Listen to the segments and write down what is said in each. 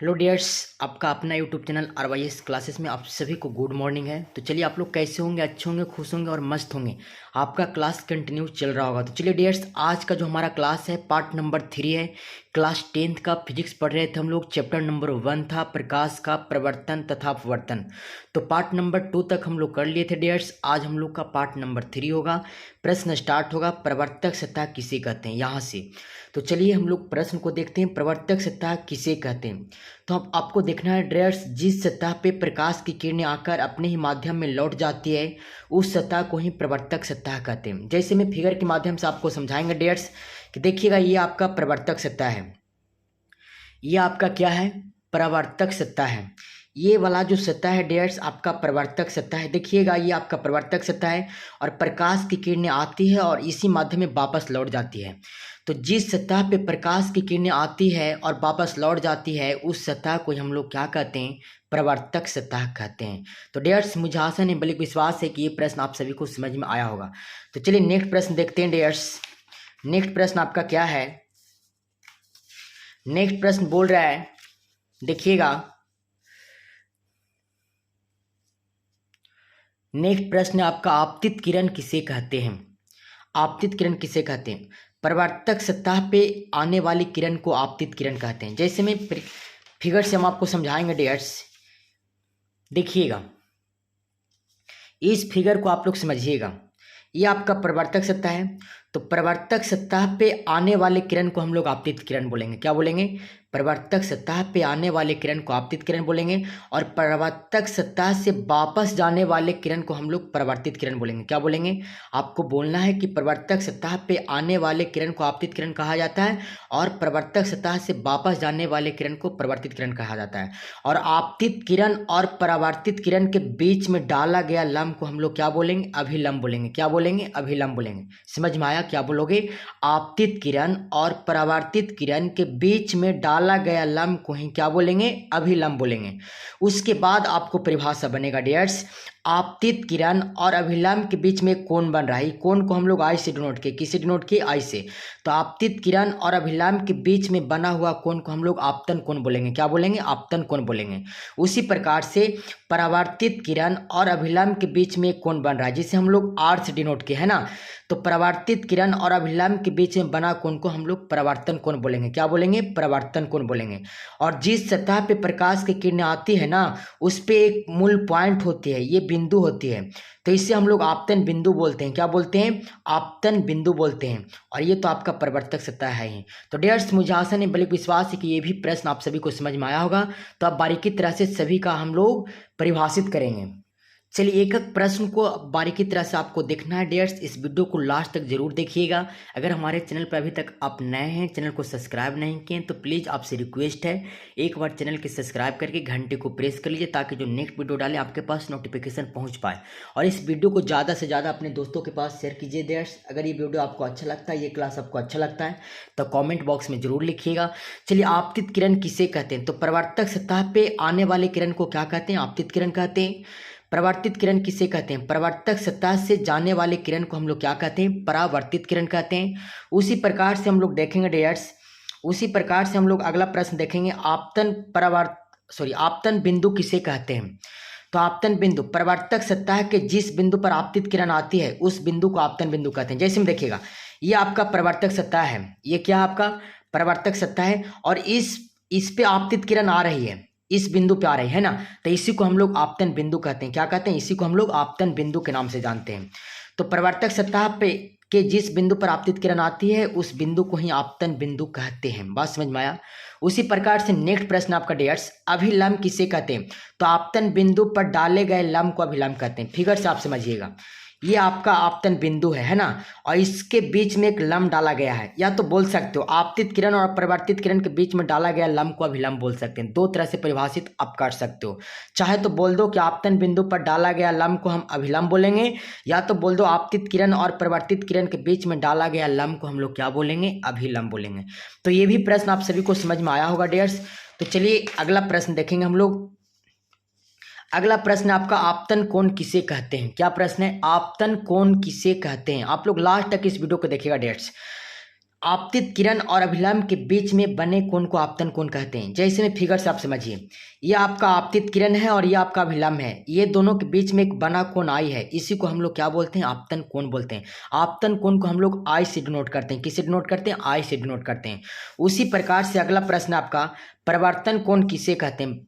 Hello dears, आपका अपना YouTube channel RYS classes में आप सभी को गुड मॉर्निंग है। तो चलिए, आप लोग कैसे होंगे? अच्छे होंगे, खुश होंगे और मस्त होंगे। आपका क्लास कंटिन्यू चल रहा होगा। तो चलिए डियर्स, आज का जो हमारा क्लास है पार्ट नंबर 3 है। क्लास 10th का फिजिक्स पढ़ रहे थे हम लोग। चैप्टर नंबर 1 था प्रकाश का प्रवर्तन तथा अपवर्तन। तो पार्ट नंबर 2 तक हम लोग कर लिए थे डियर्स। आज हम लोग का पार्ट नंबर 3 होगा। प्रश्न स्टार्ट होगा, प्रवर्तक सतह किसे कहते हैं, यहाँ से। तो चलिए हम लोग प्रश्न को देखते हैं, प्रवर्तक सतह किसे कहते हैं। तो अब आपको देखना है ड्रेयर्स, जिस सतह पे प्रकाश की किरणें आकर अपने ही माध्यम में लौट जाती है उस सतह को ही प्रवर्तक सतह कहते हैं। जैसे मैं फिगर के माध्यम से आपको समझाएंगे ड्रेयर्स कि देखिएगा, ये आपका प्रवर्तक सतह है, ये आपका क्या है, प्रवर्तक सतह है। ये वाला जो सतह है ड्रेयर्स आपका प्रवर्तक सतह है। देखिएगा, ये आपका प्रवर्तक सतह है और प्रकाश की किरणें आती है और इसी माध्यम में वापस लौट जाती है। तो जिस सतह पे प्रकाश की किरणें आती है और वापस लौट जाती है उस सतह को हम लोग क्या कहते हैं, प्रवर्तक सतह कहते हैं। तो डियर्स, मुझे आशा नहीं बल्कि विश्वास है कि ये प्रश्न आप सभी को समझ में आया होगा। तो चलिए नेक्स्ट प्रश्न देखते हैं डियर्स। नेक्स्ट प्रश्न आपका क्या है? नेक्स्ट प्रश्न बोल रहा है, देखिएगा, नेक्स्ट प्रश्न आपका आपतित किरण किसे कहते हैं। आपतित किरण किसे कहते हैं? प्रवर्तक सतह पे आने वाली किरण को आपतित किरण कहते हैं। जैसे मैं फिगर से हम आपको समझाएंगे डियर्स। देखिएगा, इस फिगर को आप लोग समझिएगा, ये आपका प्रवर्तक सतह है। तो प्रवर्तक सतह पे आने वाले किरण को हम लोग आपतित किरण बोलेंगे। क्या बोलेंगे? प्रवर्तक सतह पे आने वाले किरण को आपतित किरण बोलेंगे और प्रवर्तक सतह से वापस जाने वाले किरण को हम लोग प्रवर्तित किरण बोलेंगे। क्या बोलेंगे? आपको बोलना है कि प्रवर्तक सतह पे आने वाले किरण को आपतित किरण कहा जाता है और प्रवर्तक सतह से वापस जाने वाले किरण को प्रवर्तित किरण कहा जाता है। और आपतित किरण और परावर्तित किरण के बीच में डाला गया लंब को हम लोग क्या बोलेंगे? अभिलंब बोलेंगे। क्या बोलेंगे? अभिलंब बोलेंगे। समझ में आया? क्या बोलोगे? आपतित किरण और परावर्तित किरण के बीच में डाला गया लंब को ही क्या बोलेंगे? अभिलंब बोलेंगे। उसके बाद आपको परिभाषा बनेगा डियर्स, आपतित किरण और अभिलंब के बीच में कोण बन रहा है। कोण को हम लोग आई से डिनोट किए। किसे डिनोट किए? आई से। तो आपतित किरण और अभिलंब के बीच में बना हुआ कोण को हम लोग आपतन कोण बोलेंगे। क्या बोलेंगे? आपतन कोण बोलेंगे। उसी प्रकार से परावर्तित किरण और अभिलंब के बीच में एक कोण बन रहा है जिसे हम लोग आर से डिनोट किए, है ना। तो परावर्तित किरण और अभिलंब के बीच में बना कोण को हम लोग परावर्तन कोण बोलेंगे। क्या बोलेंगे? परावर्तन कोण बोलेंगे। और जिस सतह पे प्रकाश की किरणें आती है ना, उस पे एक मूल पॉइंट होती है, ये बिंदु होती है, तो इसे हम लोग आपतन बिंदु बोलते हैं। क्या बोलते हैं? आपतन बिंदु बोलते हैं। और ये तो आपका प्रवर्तक सतह है ही। तो डियर्स, मुझे आशा नहीं बल्कि विश्वास है कि ये भी प्रश्न आप सभी को समझ में आया होगा। तो आप बारीकी तरह से सभी का हम लोग परिभाषित करेंगे। चलिए, एक एक प्रश्न को बारीकी तरह से आपको देखना है डियर्स। इस वीडियो को लास्ट तक जरूर देखिएगा। अगर हमारे चैनल पर अभी तक आप नए हैं, चैनल को सब्सक्राइब नहीं किए, तो प्लीज़ आपसे रिक्वेस्ट है, एक बार चैनल के सब्सक्राइब करके घंटे को प्रेस कर लीजिए ताकि जो नेक्स्ट वीडियो डाले आपके पास नोटिफिकेशन पहुंच पाए। और इस वीडियो को ज़्यादा से ज़्यादा अपने दोस्तों के पास शेयर कीजिए डियर्स। अगर ये वीडियो आपको अच्छा लगता है, ये क्लास आपको अच्छा लगता है, तो कॉमेंट बॉक्स में जरूर लिखिएगा। चलिए, आपतित किरण किसे कहते हैं? तो प्रवर्तक सतह पे आने वाले किरण को क्या कहते हैं? आपतित किरण कहते हैं। परावर्तित किरण किसे कहते हैं? प्रवर्तक सतह से जाने वाले किरण को हम लोग क्या कहते हैं? परावर्तित किरण कहते हैं। उसी प्रकार से हम लोग देखेंगे डियर्स, उसी प्रकार से हम लोग अगला प्रश्न देखेंगे, आपतन बिंदु किसे कहते हैं? तो आपतन बिंदु, प्रवर्तक सतह के जिस बिंदु पर आपतित किरण आती है उस बिंदु को आपतन बिंदु कहते हैं। जैसे हम देखिएगा, ये आपका प्रवर्तक सतह है, ये क्या आपका प्रवर्तक सतह है और इस पे आपतित किरण आ रही है, इस बिंदु पे आ रही है ना, तो इसी को हम लोग आपतन बिंदु कहते हैं। क्या कहते हैं? इसी को हम लोग आपतन बिंदु के नाम से जानते हैं। तो प्रवर्तक सतह पे के जिस बिंदु पर आपतित किरण आती है उस बिंदु को ही आपतन बिंदु कहते हैं। बात समझ में आया? उसी प्रकार से नेक्स्ट प्रश्न आपका डियर्स, अभिलंब किसे कहते हैं? तो आपतन बिंदु पर डाले गए लंब को अभिलंब कहते हैं। फिगर से आप समझिएगा, ये आपका आपतन बिंदु है ना, और इसके बीच में एक लंब डाला गया है। या तो बोल सकते हो आपतित किरण और अपरिवर्तित किरण के बीच में डाला गया लंब को अभिलंब बोल सकते हैं। दो तरह से परिभाषित आप कर सकते हो। चाहे तो बोल दो कि आपतन बिंदु पर डाला गया लंब को हम अभिलंब बोलेंगे, या तो बोल दो आपतित किरण और परिवर्तित किरण के बीच में डाला गया लंब को हम लोग क्या बोलेंगे? अभिलंब बोलेंगे। तो ये भी प्रश्न आप सभी को समझ में आया होगा डियर्स। तो चलिए अगला प्रश्न देखेंगे हम लोग। अगला प्रश्न आपका, आपतन कोण किसे कहते हैं? क्या प्रश्न है? आपतन कोण किसे कहते हैं? आप लोग लास्ट तक इस वीडियो को देखिएगा डियर्स। आपतित किरण और अभिलंब के बीच में बने कोण को आपतन कोण कहते हैं। जैसे में फिगर से आप समझिए, ये आपका आपतित किरण है और ये आपका अभिलंब है, ये दोनों के बीच में एक बना कोण आई है, इसी को हम लोग क्या बोलते हैं? आपतन कोण बोलते हैं। आपतन कोण को हम लोग आई से डिनोट करते हैं। किससे डिनोट करते हैं? आई से डिनोट करते हैं। उसी प्रकार से अगला प्रश्न आपका, परिवर्तन कोण किसे कहते हैं?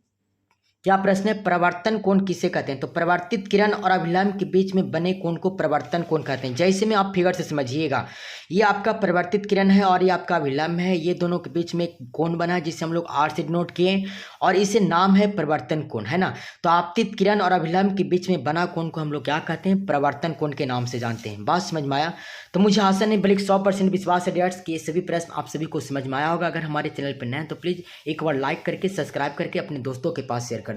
क्या प्रश्न है? परिवर्तन कोण किसे कहते हैं? तो परिवर्तित किरण और अभिलंब के बीच में बने कोण को परिवर्तन कोण कहते हैं। जैसे में आप फिगर से समझिएगा, ये आपका परिवर्तित किरण है और ये आपका अभिलंब है, ये दोनों के बीच में एक कोण बना है जिसे हम लोग आर से डिनोट किए और इसे नाम है परिवर्तन कोण, है ना। तो आपतित किरण और अभिलंब के बीच में बना कोण को हम लोग क्या कहते हैं? परिवर्तन कोण के नाम से जानते हैं। बात समझ में आया? तो मुझे आशा नहीं बल्कि 100% विश्वास है डियर्स कि ये सभी प्रश्न आप सभी को समझ में आया होगा। अगर हमारे चैनल पर नए हैं तो प्लीज़ एक बार लाइक करके सब्सक्राइब करके अपने दोस्तों के पास शेयर कर